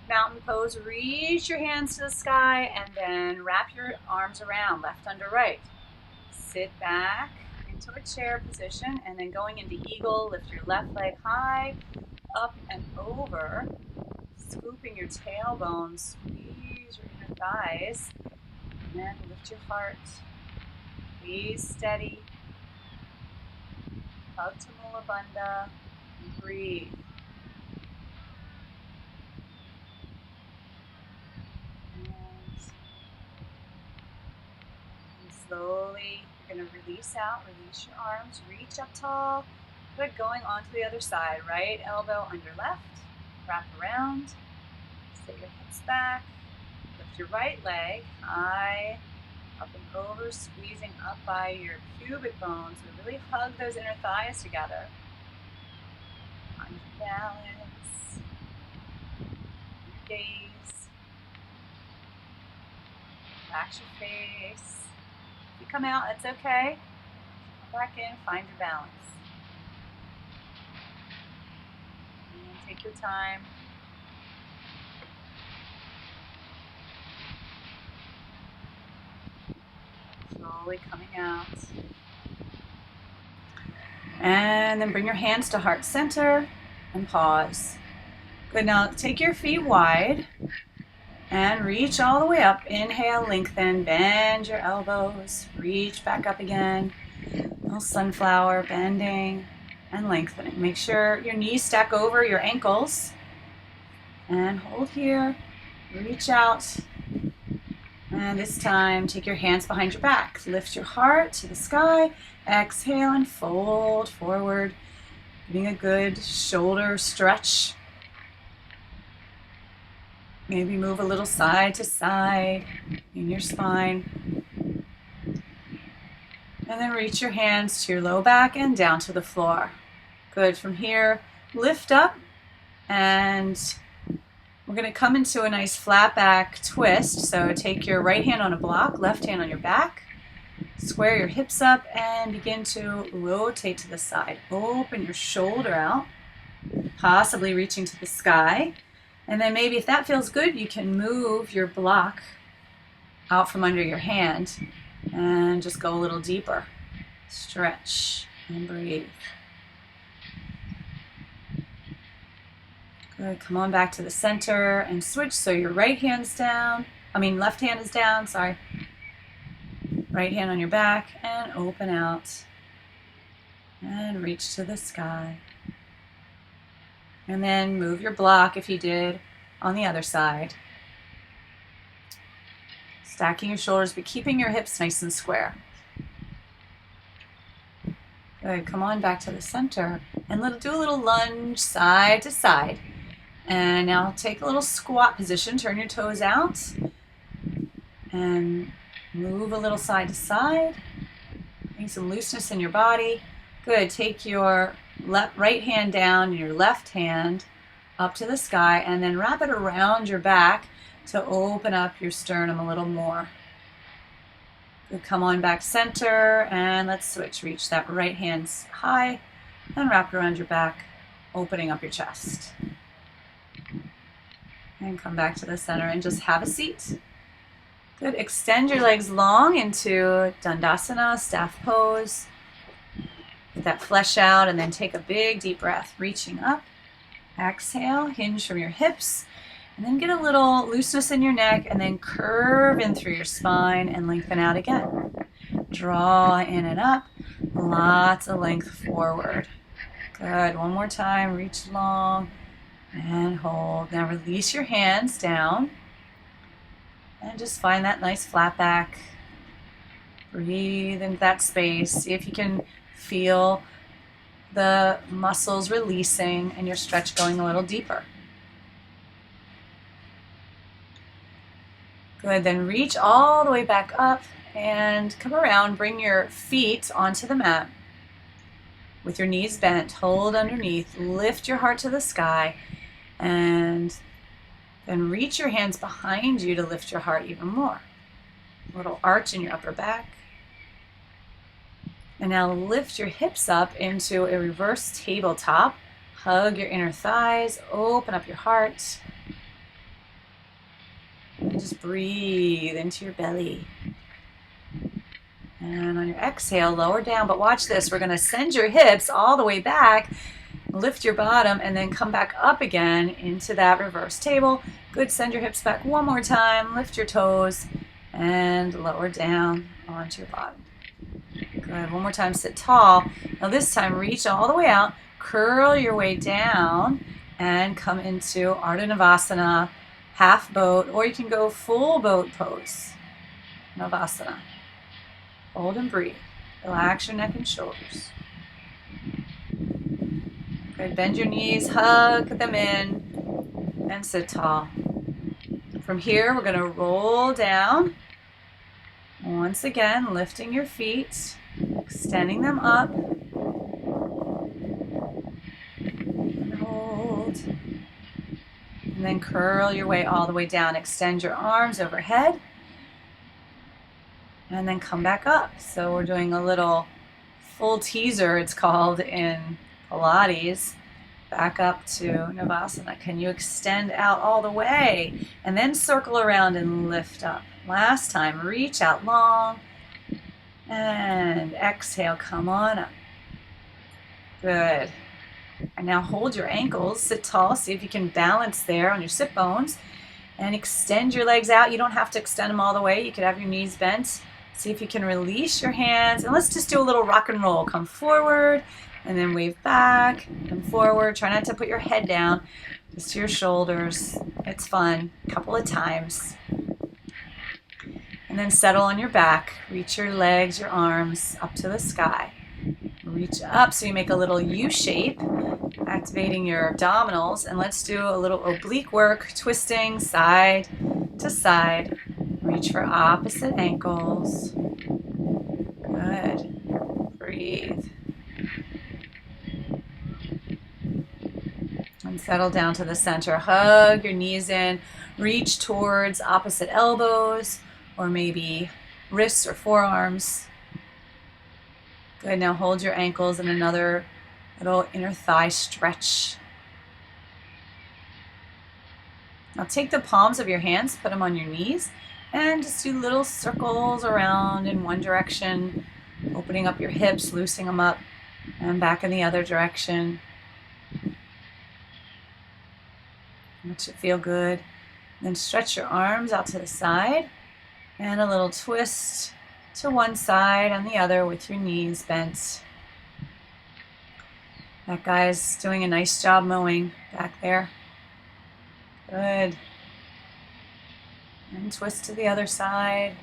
mountain pose. Reach your hands to the sky and then wrap your arms around, left under right. Sit back into a chair position and then going into eagle, lift your left leg high, up and over, scooping your tailbone, squeeze your inner thighs, and then lift your heart. Please steady. Hug to Mula Bandha and breathe. And slowly, you're going to release out, release your arms, reach up tall. Good, going on to the other side. Right elbow under left, wrap around, sit your hips back, lift your right leg high, up and over, squeezing up by your pubic bones. So really hug those inner thighs together. Find your balance, your gaze, relax your face. If you come out, that's okay. Come back in, find your balance. And take your time. Slowly coming out. And then bring your hands to heart center and pause. Good, now take your feet wide and reach all the way up. Inhale, lengthen, bend your elbows, reach back up again. Little sunflower, bending and lengthening. Make sure your knees stack over your ankles and hold here, reach out. And this time, take your hands behind your back. Lift your heart to the sky. Exhale and fold forward. Getting a good shoulder stretch. Maybe move a little side to side in your spine. And then reach your hands to your low back and down to the floor. Good. From here, lift up and we're going to come into a nice flat back twist. So take your right hand on a block, left hand on your back. Square your hips up and begin to rotate to the side. Open your shoulder out, possibly reaching to the sky. And then maybe if that feels good, you can move your block out from under your hand and just go a little deeper. Stretch and breathe. Good. Come on back to the center and switch. So your left hand is down, sorry. Right hand on your back and open out and reach to the sky. And then move your block, if you did, on the other side. Stacking your shoulders, but keeping your hips nice and square. Good. Come on back to the center and do a little lunge side to side. And now take a little squat position. Turn your toes out and move a little side to side. Bring some looseness in your body. Good. Take your right hand down and your left hand up to the sky and then wrap it around your back to open up your sternum a little more. Good. Come on back center and let's switch. Reach that right hand high and wrap it around your back, opening up your chest. And come back to the center and just have a seat. Good. Extend your legs long into Dandasana, staff pose. Get that flesh out and then take a big deep breath, reaching up. Exhale, hinge from your hips, and then get a little looseness in your neck and then curve in through your spine and lengthen out again. Draw in and up, lots of length forward. Good. One more time, reach long and hold. Now release your hands down and just find that nice flat back. Breathe into that space. See if you can feel the muscles releasing and your stretch going a little deeper. Good. Then reach all the way back up and come around. Bring your feet onto the mat with your knees bent. Hold underneath. Lift your heart to the sky. And then reach your hands behind you to lift your heart even more. A little arch in your upper back. And now lift your hips up into a reverse tabletop. Hug your inner thighs. Open up your heart. And just breathe into your belly. And on your exhale, lower down. But watch this. We're going to send your hips all the way back. Lift your bottom and then come back up again into that reverse table. Good. Send your hips back one more time. Lift your toes and lower down onto your bottom. Good. One more time. Sit tall. Now this time, reach all the way out. Curl your way down and come into Ardha Navasana, half boat, or you can go full boat pose. Navasana. Hold and breathe. Relax your neck and shoulders. Good. Bend your knees, hug them in, and sit tall. From here, we're going to roll down. Once again, lifting your feet, extending them up. And hold. And then curl your way all the way down. Extend your arms overhead. And then come back up. So we're doing a little full teaser, it's called in Pilates. Back up to Navasana. Can you extend out all the way? And then circle around and lift up. Last time, reach out long. And exhale, come on up. Good. And now hold your ankles, sit tall. See if you can balance there on your sit bones. And extend your legs out. You don't have to extend them all the way. You could have your knees bent. See if you can release your hands. And let's just do a little rock and roll. Come forward and then wave back and forward. Try not to put your head down, just to your shoulders. It's fun. A couple of times. And then settle on your back. Reach your legs, your arms up to the sky. Reach up so you make a little U shape, activating your abdominals. And let's do a little oblique work, twisting side to side. Reach for opposite ankles. Good. Breathe. And settle down to the center. Hug your knees in. Reach towards opposite elbows or maybe wrists or forearms. Good. Now hold your ankles in another little inner thigh stretch. Now take the palms of your hands, put them on your knees, and just do little circles around in one direction, opening up your hips, loosening them up, and back in the other direction. That should feel good. Then stretch your arms out to the side, and a little twist to one side and the other with your knees bent. That guy's doing a nice job mowing back there. Good. And twist to the other side.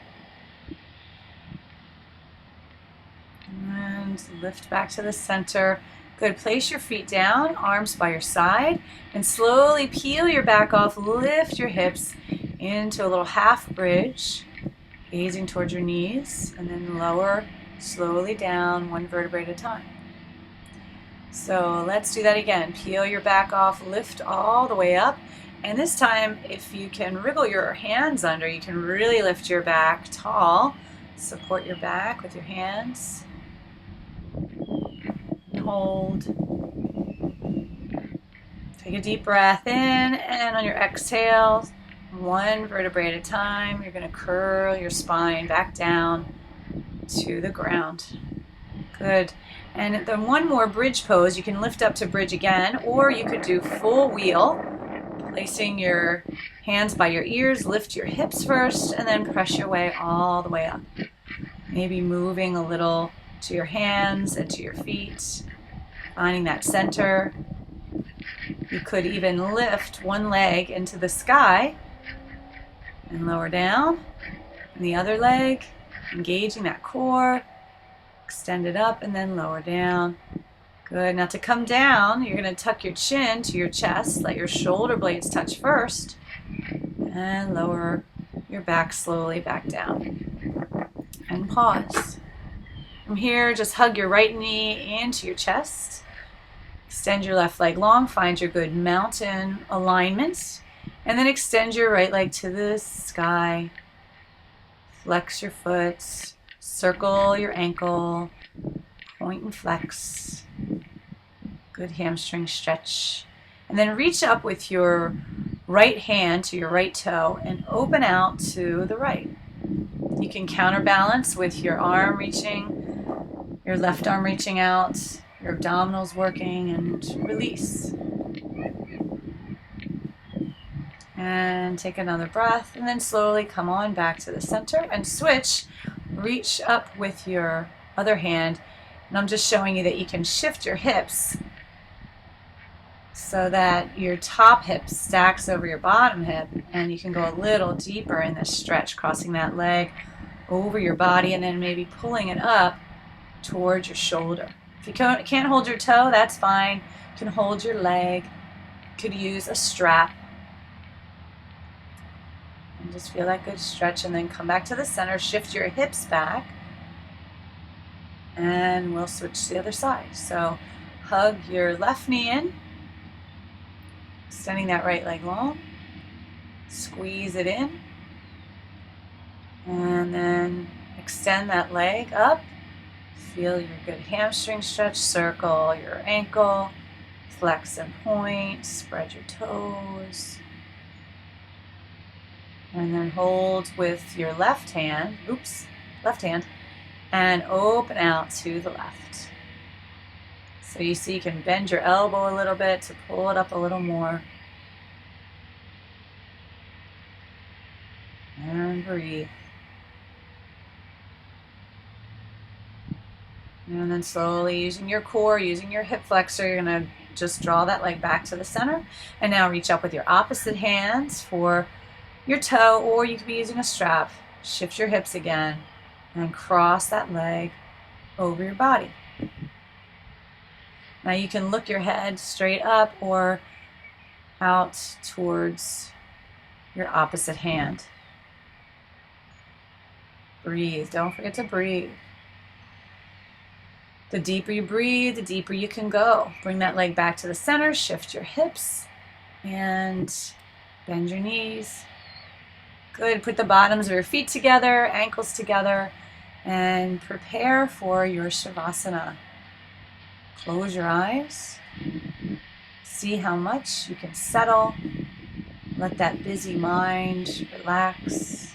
And lift back to the center. Good. Place your feet down, arms by your side, and slowly peel your back off. Lift your hips into a little half bridge, gazing towards your knees, and then lower slowly down, one vertebrae at a time. So let's do that again. Peel your back off, lift all the way up. And this time, if you can wriggle your hands under, you can really lift your back tall. Support your back with your hands. Hold. Take a deep breath in, and on your exhale, one vertebrae at a time, you're going to curl your spine back down to the ground. Good. And then one more bridge pose. You can lift up to bridge again, or you could do full wheel. Placing your hands by your ears, lift your hips first, and then press your way all the way up. Maybe moving a little to your hands and to your feet, finding that center. You could even lift one leg into the sky and lower down. And the other leg, engaging that core, extend it up and then lower down. Good. Now to come down, you're going to tuck your chin to your chest. Let your shoulder blades touch first. And lower your back slowly back down. And pause. From here, just hug your right knee into your chest. Extend your left leg long. Find your good mountain alignment. And then extend your right leg to the sky. Flex your foot. Circle your ankle. Point and flex. Good hamstring stretch. And then reach up with your right hand to your right toe and open out to the right. You can counterbalance with your arm reaching, your left arm reaching out, your abdominals working, and release. And take another breath, and then slowly come on back to the center and switch. Reach up with your other hand, and I'm just showing you that you can shift your hips so that your top hip stacks over your bottom hip, and you can go a little deeper in this stretch, crossing that leg over your body and then maybe pulling it up towards your shoulder. If you can't hold your toe, that's fine. You can hold your leg. You could use a strap. And just feel that good stretch, and then come back to the center, shift your hips back, and we'll switch to the other side. So hug your left knee in, extending that right leg long, squeeze it in, and then extend that leg up. Feel your good hamstring stretch, circle your ankle, flex and point, spread your toes. And then hold with your left hand, and open out to the left. So you see you can bend your elbow a little bit to pull it up a little more. And breathe. And then slowly using your core, using your hip flexor, you're going to just draw that leg back to the center. And now reach up with your opposite hands for your toe, or you could be using a strap. Shift your hips again and cross that leg over your body. Now you can look your head straight up or out towards your opposite hand. Breathe. Don't forget to breathe. The deeper you breathe, the deeper you can go. Bring that leg back to the center, shift your hips, and bend your knees. Good. Put the bottoms of your feet together, ankles together, and prepare for your Shavasana. Close your eyes. See how much you can settle. Let that busy mind relax.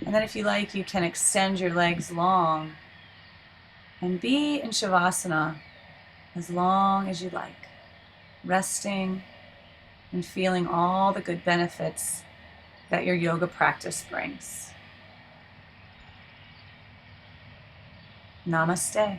And then if you like, you can extend your legs long and be in Shavasana as long as you like, resting and feeling all the good benefits that your yoga practice brings. Namaste.